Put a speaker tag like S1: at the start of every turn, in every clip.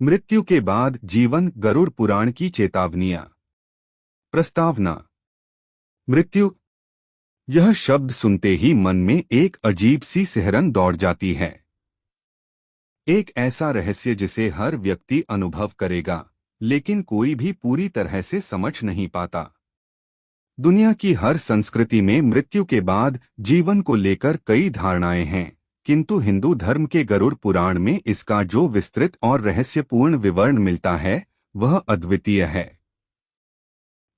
S1: मृत्यु के बाद जीवन, गरुड़ पुराण की चेतावनियां। प्रस्तावना। मृत्यु, यह शब्द सुनते ही मन में एक अजीब सी सिहरन दौड़ जाती है। एक ऐसा रहस्य जिसे हर व्यक्ति अनुभव करेगा, लेकिन कोई भी पूरी तरह से समझ नहीं पाता। दुनिया की हर संस्कृति में मृत्यु के बाद जीवन को लेकर कई धारणाएं हैं, किंतु हिंदू धर्म के गरुड़ पुराण में इसका जो विस्तृत और रहस्यपूर्ण विवरण मिलता है, वह अद्वितीय है।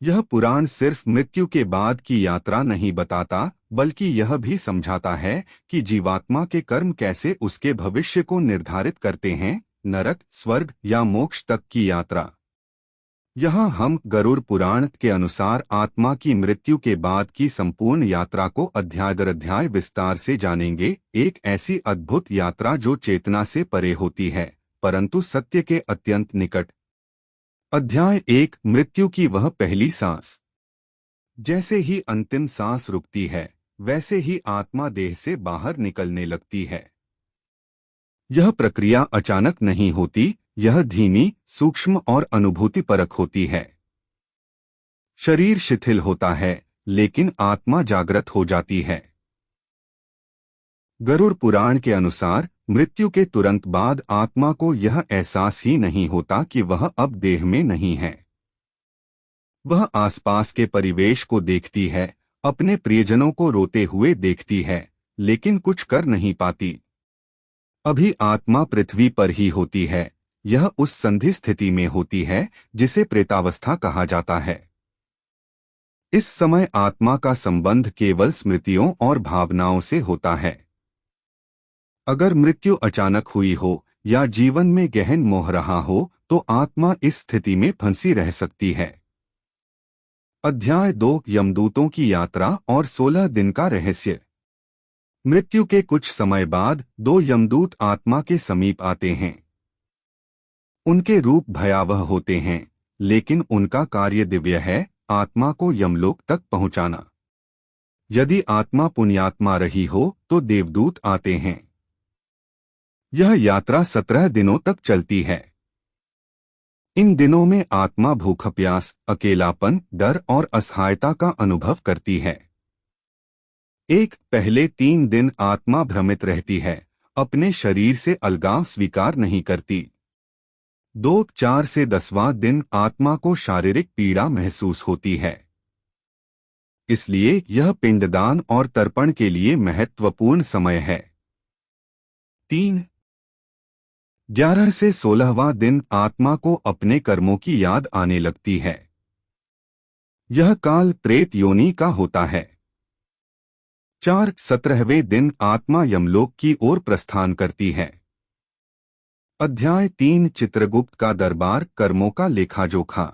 S1: यह पुराण सिर्फ मृत्यु के बाद की यात्रा नहीं बताता, बल्कि यह भी समझाता है कि जीवात्मा के कर्म कैसे उसके भविष्य को निर्धारित करते हैं, नरक, स्वर्ग या मोक्ष तक की यात्रा। यहाँ हम गरुड़ पुराण के अनुसार आत्मा की मृत्यु के बाद की संपूर्ण यात्रा को अध्याय दर अध्याय विस्तार से जानेंगे। एक ऐसी अद्भुत यात्रा जो चेतना से परे होती है, परंतु सत्य के अत्यंत निकट। अध्याय 1, मृत्यु की वह पहली सांस। जैसे ही अंतिम सांस रुकती है, वैसे ही आत्मा देह से बाहर निकलने लगती है। यह प्रक्रिया अचानक नहीं होती, यह धीमी, सूक्ष्म और अनुभूतिपरक होती है। शरीर शिथिल होता है, लेकिन आत्मा जागृत हो जाती है। गरुड़ पुराण के अनुसार मृत्यु के तुरंत बाद आत्मा को यह एहसास ही नहीं होता कि वह अब देह में नहीं है। वह आसपास के परिवेश को देखती है, अपने प्रियजनों को रोते हुए देखती है, लेकिन कुछ कर नहीं पाती। अभी आत्मा पृथ्वी पर ही होती है। यह उस संधि स्थिति में होती है जिसे प्रेतावस्था कहा जाता है। इस समय आत्मा का संबंध केवल स्मृतियों और भावनाओं से होता है। अगर मृत्यु अचानक हुई हो या जीवन में गहन मोह रहा हो, तो आत्मा इस स्थिति में फंसी रह सकती है। अध्याय 2, यमदूतों की यात्रा और 16 दिन का रहस्य। मृत्यु के कुछ समय बाद 2 यमदूत आत्मा के समीप आते हैं। उनके रूप भयावह होते हैं, लेकिन उनका कार्य दिव्य है, आत्मा को यमलोक तक पहुंचाना। यदि आत्मा पुण्यात्मा रही हो तो देवदूत आते हैं। यह यात्रा 17 दिनों तक चलती है। इन दिनों में आत्मा भूख प्यास, अकेलापन, डर और असहायता का अनुभव करती है। पहले 3 दिन आत्मा भ्रमित रहती है, अपने शरीर से अलगाव स्वीकार नहीं करती। 2, 4 से 10वां दिन आत्मा को शारीरिक पीड़ा महसूस होती है। इसलिए यह पिंडदान और तर्पण के लिए महत्वपूर्ण समय है। 3, 11 से 16वां दिन आत्मा को अपने कर्मों की याद आने लगती है। यह काल प्रेत योनि का होता है। 4, 17वें दिन आत्मा यमलोक की ओर प्रस्थान करती है। अध्याय 3, चित्रगुप्त का दरबार, कर्मों का लेखा-जोखा।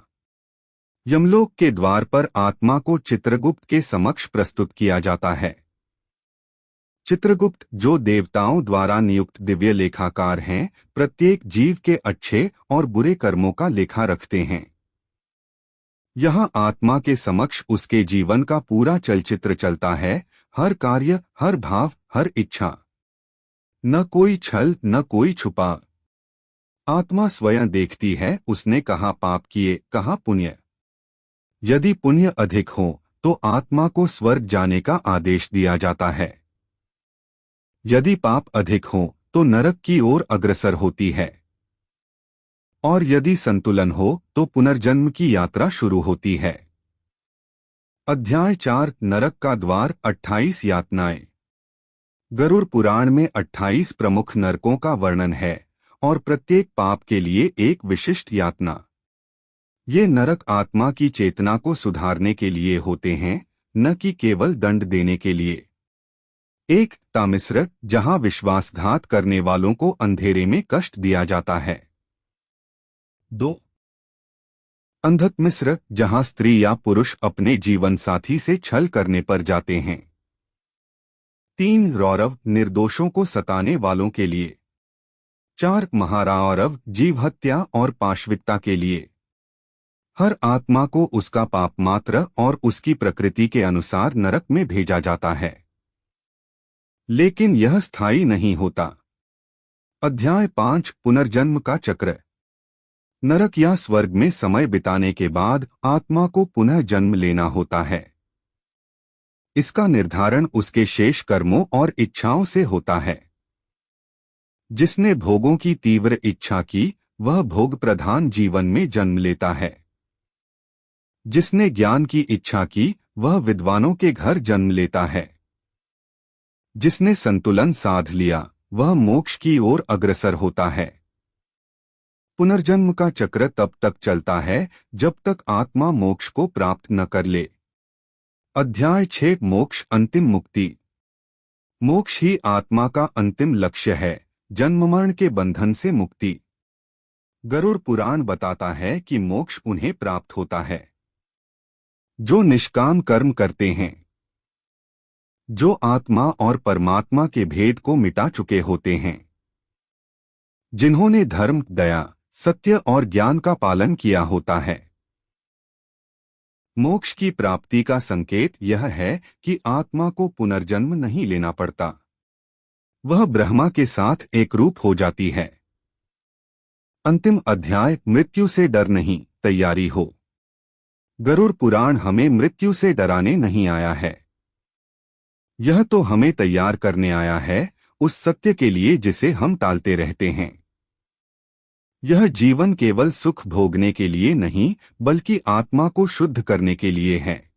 S1: यमलोक के द्वार पर आत्मा को चित्रगुप्त के समक्ष प्रस्तुत किया जाता है। चित्रगुप्त, जो देवताओं द्वारा नियुक्त दिव्य लेखाकार हैं, प्रत्येक जीव के अच्छे और बुरे कर्मों का लेखा रखते हैं। यहाँ आत्मा के समक्ष उसके जीवन का पूरा चलचित्र चलता है, हर कार्य, हर भाव, हर इच्छा। न कोई छल, न कोई छुपा। आत्मा स्वयं देखती है, उसने कहाँ पाप किए, कहाँ पुण्य। यदि पुण्य अधिक हो तो आत्मा को स्वर्ग जाने का आदेश दिया जाता है। यदि पाप अधिक हो तो नरक की ओर अग्रसर होती है। और यदि संतुलन हो तो पुनर्जन्म की यात्रा शुरू होती है। अध्याय 4, नरक का द्वार, 28 यातनाएं। गरुड़ पुराण में 28 प्रमुख नरकों का वर्णन है और प्रत्येक पाप के लिए एक विशिष्ट यातना। ये नरक आत्मा की चेतना को सुधारने के लिए होते हैं, न कि केवल दंड देने के लिए। 1, तामिस्र, जहां विश्वासघात करने वालों को अंधेरे में कष्ट दिया जाता है। 2, अंधकमिस्र, जहां स्त्री या पुरुष अपने जीवन साथी से छल करने पर जाते हैं। 3, रौरव, निर्दोषों को सताने वालों के लिए। 4, महारौरव, जीव हत्या और पाशविकता के लिए। हर आत्मा को उसका पाप मात्र और उसकी प्रकृति के अनुसार नरक में भेजा जाता है, लेकिन यह स्थायी नहीं होता। अध्याय 5, पुनर्जन्म का चक्र। नरक या स्वर्ग में समय बिताने के बाद आत्मा को पुनः जन्म लेना होता है। इसका निर्धारण उसके शेष कर्मों और इच्छाओं से होता है। जिसने भोगों की तीव्र इच्छा की, वह भोग प्रधान जीवन में जन्म लेता है। जिसने ज्ञान की इच्छा की, वह विद्वानों के घर जन्म लेता है। जिसने संतुलन साध लिया, वह मोक्ष की ओर अग्रसर होता है। पुनर्जन्म का चक्र तब तक चलता है जब तक आत्मा मोक्ष को प्राप्त न कर ले। अध्याय 6 मोक्ष अंतिम मुक्ति। मोक्ष ही आत्मा का अंतिम लक्ष्य है, जन्म मरण के बंधन से मुक्ति। गरुड़ पुराण बताता है कि मोक्ष उन्हें प्राप्त होता है जो निष्काम कर्म करते हैं, जो आत्मा और परमात्मा के भेद को मिटा चुके होते हैं, जिन्होंने धर्म, दया, सत्य और ज्ञान का पालन किया होता है। मोक्ष की प्राप्ति का संकेत यह है कि आत्मा को पुनर्जन्म नहीं लेना पड़ता। वह ब्रह्मा के साथ एकरूप हो जाती है। अंतिम अध्याय मृत्यु से डर नहीं, तैयारी हो। गरुड़ पुराण हमें मृत्यु से डराने नहीं आया है। यह तो हमें तैयार करने आया है उस सत्य के लिए जिसे हम टालते रहते हैं। यह जीवन केवल सुख भोगने के लिए नहीं, बल्कि आत्मा को शुद्ध करने के लिए है।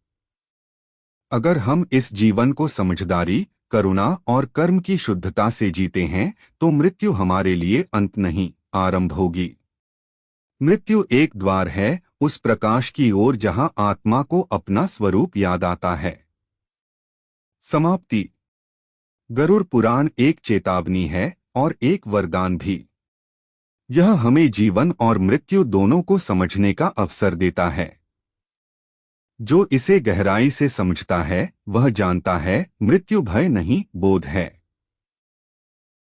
S1: अगर हम इस जीवन को समझदारी, करुणा और कर्म की शुद्धता से जीते हैं, तो मृत्यु हमारे लिए अंत नहीं, आरंभ होगी। मृत्यु एक द्वार है उस प्रकाश की ओर जहां आत्मा को अपना स्वरूप याद आता है। समाप्ति। गरुड़ पुराण एक चेतावनी है और एक वरदान भी। यह हमें जीवन और मृत्यु दोनों को समझने का अवसर देता है। जो इसे गहराई से समझता है, वह जानता है मृत्यु भय नहीं, बोध है।